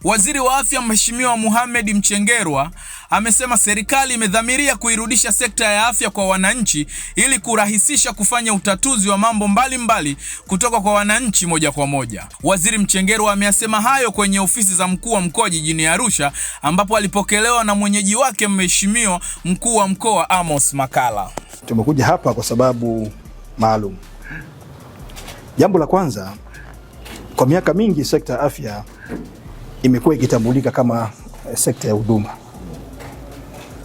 Waziri wa Afya Mheshimiwa Mohamed Mchengerwa amesema serikali imedhamiria kuirudisha sekta ya afya kwa wananchi ili kurahisisha kufanya utatuzi wa mambo mbalimbali kutoka kwa wananchi moja kwa moja. Waziri Mchengerwa ameyasema hayo kwenye ofisi za mkuu wa mkoa jijini Arusha, ambapo alipokelewa na mwenyeji wake Mheshimiwa mkuu wa mkoa Amos Makalla. Tumekuja hapa kwa sababu maalum. Jambo la kwanza, kwa miaka mingi sekta ya afya imekuwa ikitambulika kama sekta ya huduma,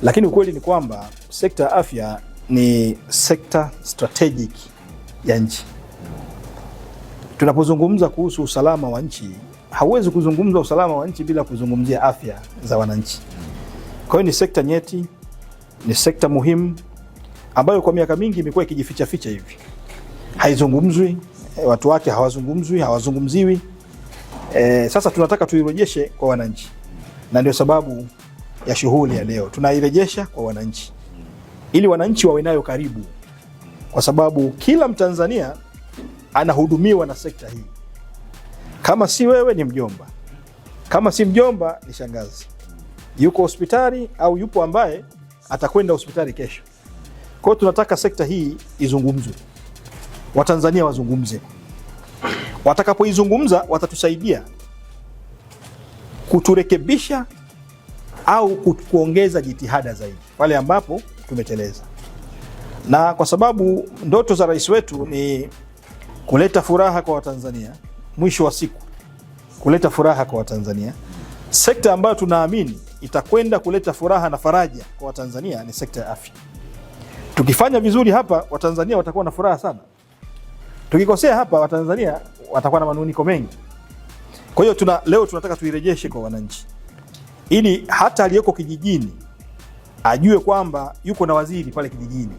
lakini ukweli ni kwamba sekta ya afya ni sekta strategic ya nchi. Tunapozungumza kuhusu usalama wa nchi, hauwezi kuzungumza usalama wa nchi bila kuzungumzia afya za wananchi. Kwa hiyo ni sekta nyeti, ni sekta muhimu ambayo kwa miaka mingi imekuwa ikijificha ficha hivi, haizungumzwi, watu wake hawazungumziwi. Sasa tunataka tuirejeshe kwa wananchi, na ndio sababu ya shughuli ya leo. Tunairejesha kwa wananchi ili wananchi wawe nayo karibu, kwa sababu kila Mtanzania anahudumiwa na sekta hii. Kama si wewe ni mjomba, kama si mjomba ni shangazi, yuko hospitali au yupo ambaye atakwenda hospitali kesho. Kwa hiyo tunataka sekta hii izungumzwe, Watanzania wazungumze. Watakapoizungumza watatusaidia kuturekebisha au kuongeza jitihada zaidi pale ambapo tumeteleza. Na kwa sababu ndoto za rais wetu ni kuleta furaha kwa Watanzania, mwisho wa siku kuleta furaha kwa Watanzania, sekta ambayo tunaamini itakwenda kuleta furaha na faraja kwa Watanzania ni sekta ya afya. Tukifanya vizuri hapa, Watanzania watakuwa na furaha sana. Tukikosea hapa, Watanzania watakuwa na manuniko mengi. Kwa hiyo leo tunataka tuirejeshe kwa wananchi, ili hata aliyeko kijijini ajue kwamba yuko na waziri pale kijijini.